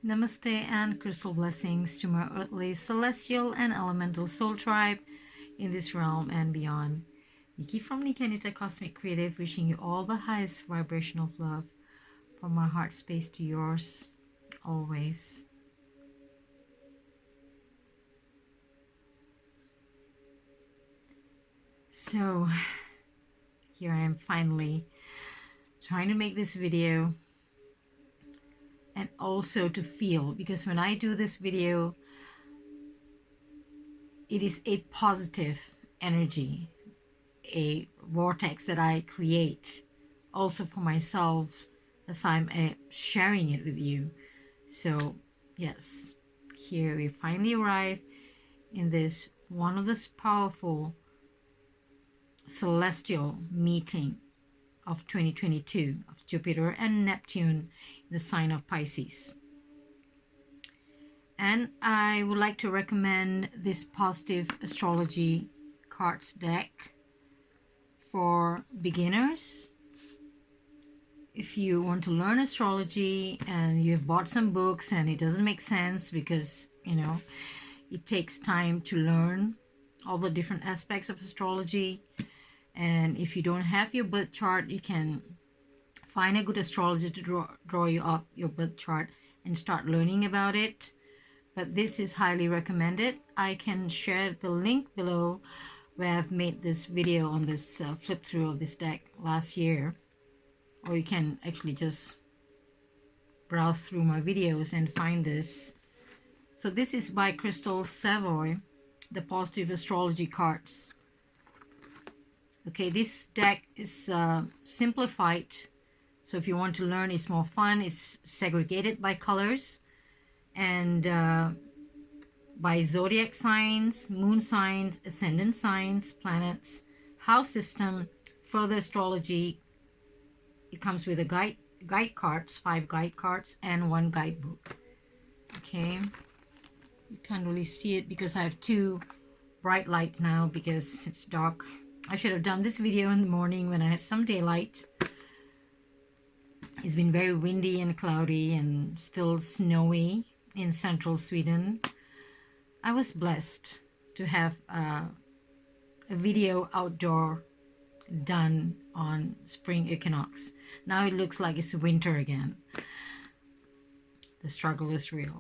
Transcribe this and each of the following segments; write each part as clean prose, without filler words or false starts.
Namaste and crystal blessings to my earthly, celestial, and elemental soul tribe in this realm and beyond. Nikki from Nikanita Cosmic Creative, wishing you all the highest vibration of love from my heart space to yours always. So here I am finally trying to make this video and also to feel, because when I do this video, it is a positive energy, a vortex that I create also for myself as I'm sharing it with you. So yes, here we finally arrive in this one of this powerful celestial meeting of 2022 of Jupiter and Neptune in the sign of Pisces. And I would like to recommend this positive astrology cards deck for beginners. If you want to learn astrology and you've bought some books and it doesn't make sense because, it takes time to learn all the different aspects of astrology. And if you don't have your birth chart, you can find a good astrologer to draw you up your birth chart and start learning about it. But this is highly recommended. I can share the link below where I've made this video on this flip through of this deck last year. Or you can actually just browse through my videos and find this. So this is by Crystal Savoy, the positive astrology cards. Okay, this deck is simplified. So if you want to learn, it's more fun. It's segregated by colors and by zodiac signs, moon signs, ascendant signs, planets, house system, further astrology. It comes with a guide cards, 5 guide cards, and 1 guidebook. Okay, you can't really see it because I have 2 bright light now because it's dark. I should have done this video in the morning when I had some daylight. It's been very windy and cloudy and still snowy in central Sweden. I was blessed to have a video outdoor done on spring equinox. Now it looks like it's winter again. The struggle is real.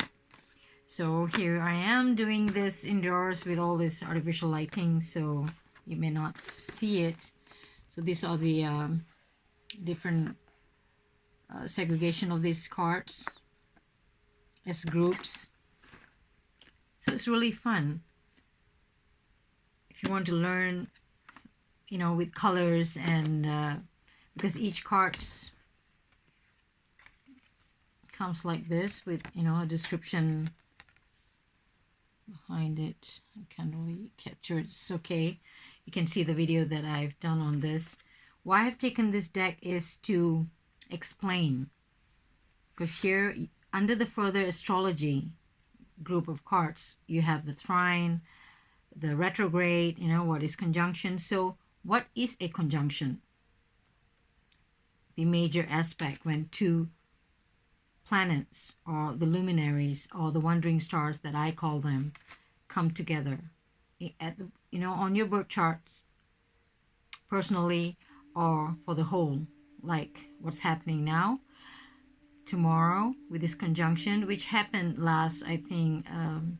So here I am doing this indoors with all this artificial lighting, so you may not see it. So these are the different segregation of these cards as groups. So it's really fun if you want to learn, with colors, and because each cards comes like this with a description behind it. I can't really capture it. It's okay. You can see the video that I've done on this. Why I've taken this deck is to explain, because here under the further astrology group of cards, you have the trine, the retrograde, what is conjunction. So what is a conjunction? The major aspect when 2 planets, or the luminaries, or the wandering stars that I call them, come together at the, on your birth chart, personally or for the whole, like what's happening now, tomorrow with this conjunction, which happened last, I think, in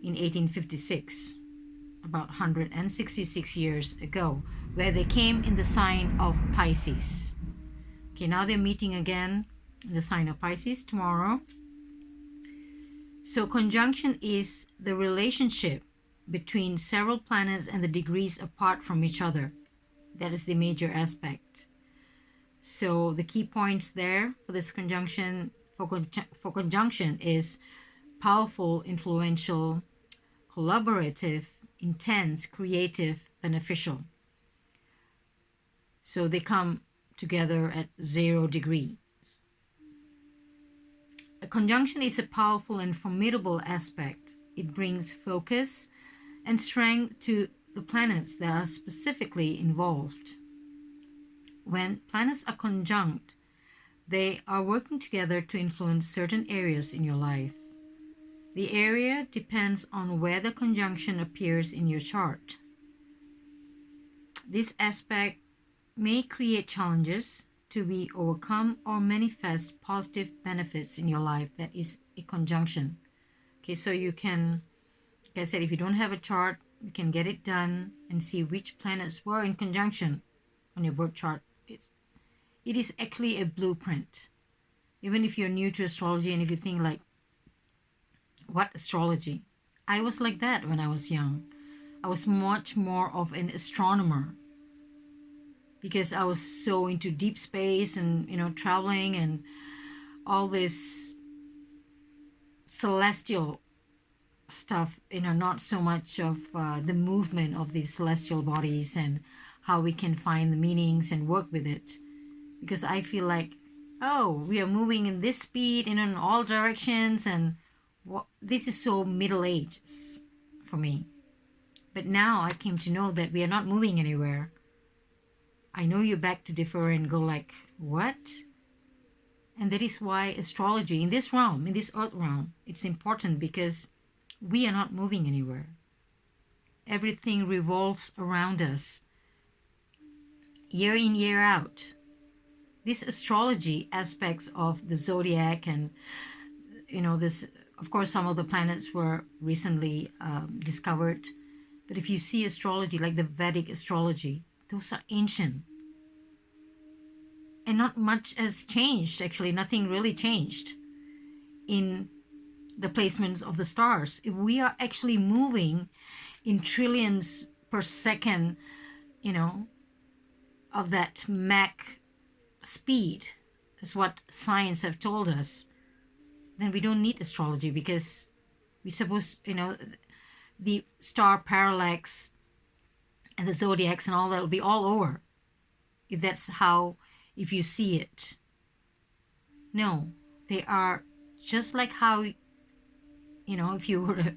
1856, about 166 years ago, where they came in the sign of Pisces. Okay, now they're meeting again in the sign of Pisces tomorrow. So conjunction is the relationship between several planets and the degrees apart from each other. That is the major aspect. So the key points there for this conjunction, for conjunction, is powerful, influential, collaborative, intense, creative, beneficial. So they come together at 0 degrees. A conjunction is a powerful and formidable aspect. It brings focus and strength to the planets that are specifically involved. When planets are conjunct, They are working together to influence certain areas in your life. The area depends on where the conjunction appears in your chart. This aspect may create challenges to be overcome or manifest positive benefits in your life. That is a conjunction. Okay, so you can, like I said, if you don't have a chart, you can get it done and see which planets were in conjunction on your birth chart. It is actually a blueprint. Even if you're new to astrology and if you think like, what astrology? I was like that when I was young. I was much more of an astronomer because I was so into deep space and, traveling and all this celestial stuff, not so much of the movement of these celestial bodies and how we can find the meanings and work with it. Because I feel like, oh, we are moving in this speed, in all directions, and this is so Middle Ages for me. But now I came to know that we are not moving anywhere. I know you beg to differ and go like, what? And that is why astrology in this realm, in this earth realm, it's important because we are not moving anywhere. Everything revolves around us, year in, year out. This astrology aspects of the zodiac and, this, of course, some of the planets were recently discovered. But if you see astrology, like the Vedic astrology, those are ancient. And not much has changed, actually. Nothing really changed in the placements of the stars. If we are actually moving in trillions per second, of that Mach speed, is what science have told us, then we don't need astrology because we suppose, the star parallax and the zodiacs and all that will be all over. If you see it. No, they are just like how, if you were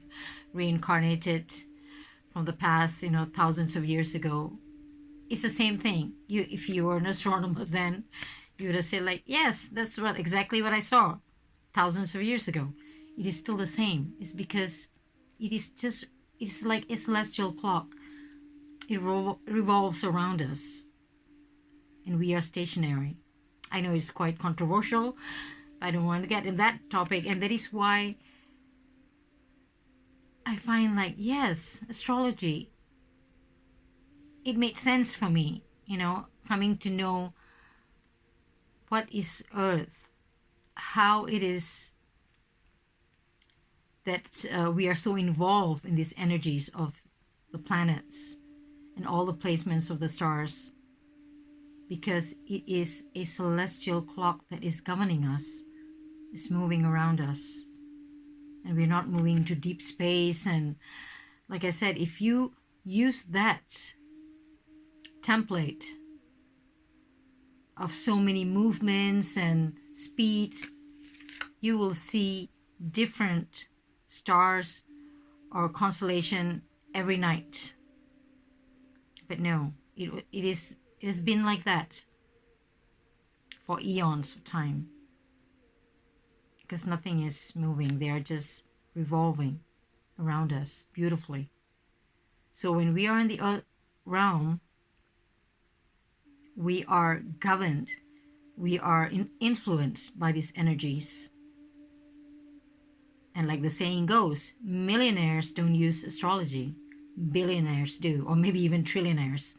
reincarnated from the past, thousands of years ago, it's the same thing. If you were an astronomer then, you would have said like, yes, that's exactly what I saw thousands of years ago. It is still the same. It's because it's like a celestial clock. It revolves around us. And we are stationary. I know it's quite controversial. I don't want to get in that topic. And that is why I find like, yes, astrology, it made sense for me, coming to know what is Earth, how it is that we are so involved in these energies of the planets and all the placements of the stars. Because it is a celestial clock that is governing us. It's moving around us. And we're not moving to deep space. And like I said, if you use that template of so many movements and speed, you will see different stars or constellation every night. But no, it has been like that for eons of time. Because nothing is moving. They are just revolving around us beautifully. So when we are in the earth realm, we are governed. We are influenced by these energies. And like the saying goes, millionaires don't use astrology. Billionaires do, or maybe even trillionaires.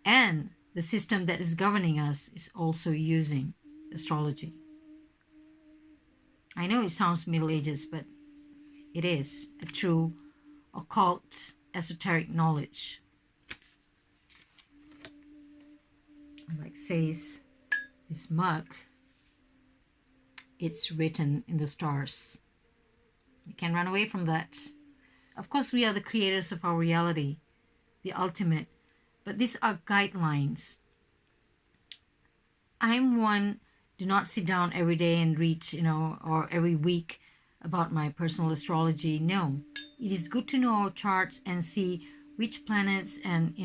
And the system that is governing us is also using astrology. I know it sounds Middle Ages, but it is a true occult esoteric knowledge. Like says this mug, it's written in the stars. We can't run away from that. Of course, we are the creators of our reality, the ultimate. But these are guidelines. I'm one, do not sit down every day and read, or every week about my personal astrology. No, it is good to know our charts and see which planets and,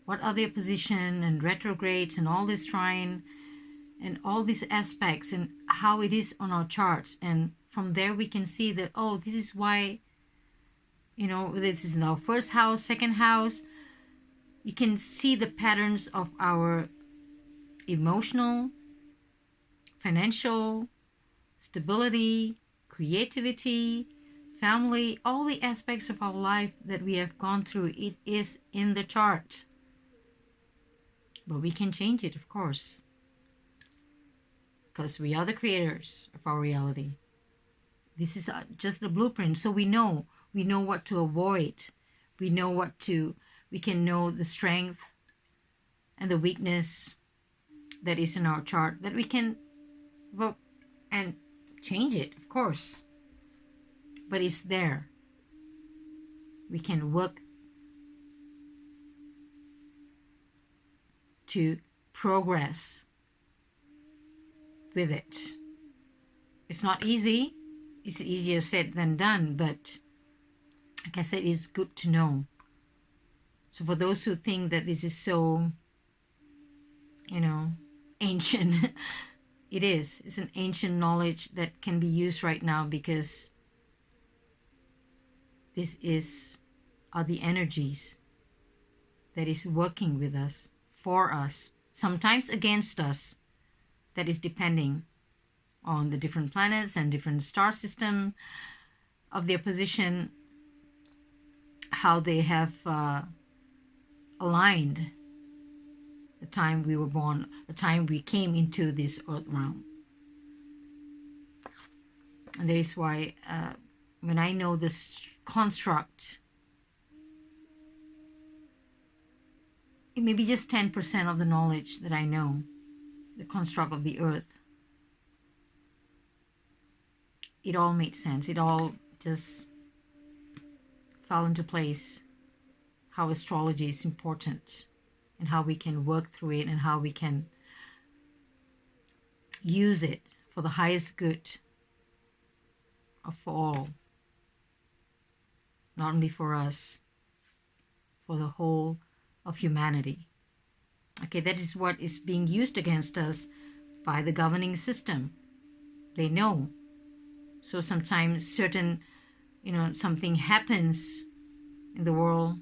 what are their position and retrogrades and all this trine and all these aspects and how it is on our charts. And from there we can see that, oh, this is why, this is in our first house, second house. You can see the patterns of our emotional, financial, stability, creativity, family, all the aspects of our life that we have gone through. It is in the chart. But we can change it, of course, because we are the creators of our reality. This is just the blueprint. So we know what to avoid. We can know the strength and the weakness that is in our chart, that we can vote and change it, of course. But it's there. We can work to progress with it. It's not easy. It's easier said than done, but like I said, it's good to know. So for those who think that this is so, ancient, it is. It's an ancient knowledge that can be used right now, because this are the energies that is working with us, for us, sometimes against us. That is depending on the different planets and different star system of their position, how they have aligned the time we were born, the time we came into this earth realm. And that is why when I know this construct, it may be just 10% of the knowledge that I know, the construct of the earth. It all made sense. It all just fell into place, how astrology is important and how we can work through it and how we can use it for the highest good of all. Not only for us, for the whole of humanity. Okay, that is what is being used against us by the governing system. They know. So sometimes certain, something happens in the world,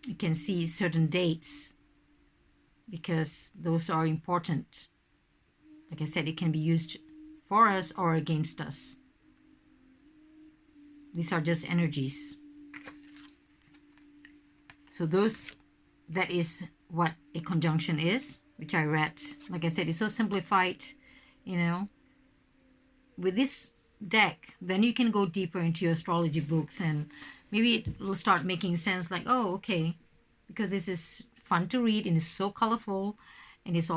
you can see certain dates, because those are important. Like I said, it can be used for us or against us. These are just energies. So that is what a conjunction is, which I read. Like I said, it's so simplified, with this deck. Then you can go deeper into your astrology books, and maybe it will start making sense, like, oh, okay, because this is fun to read and it's so colorful, and it's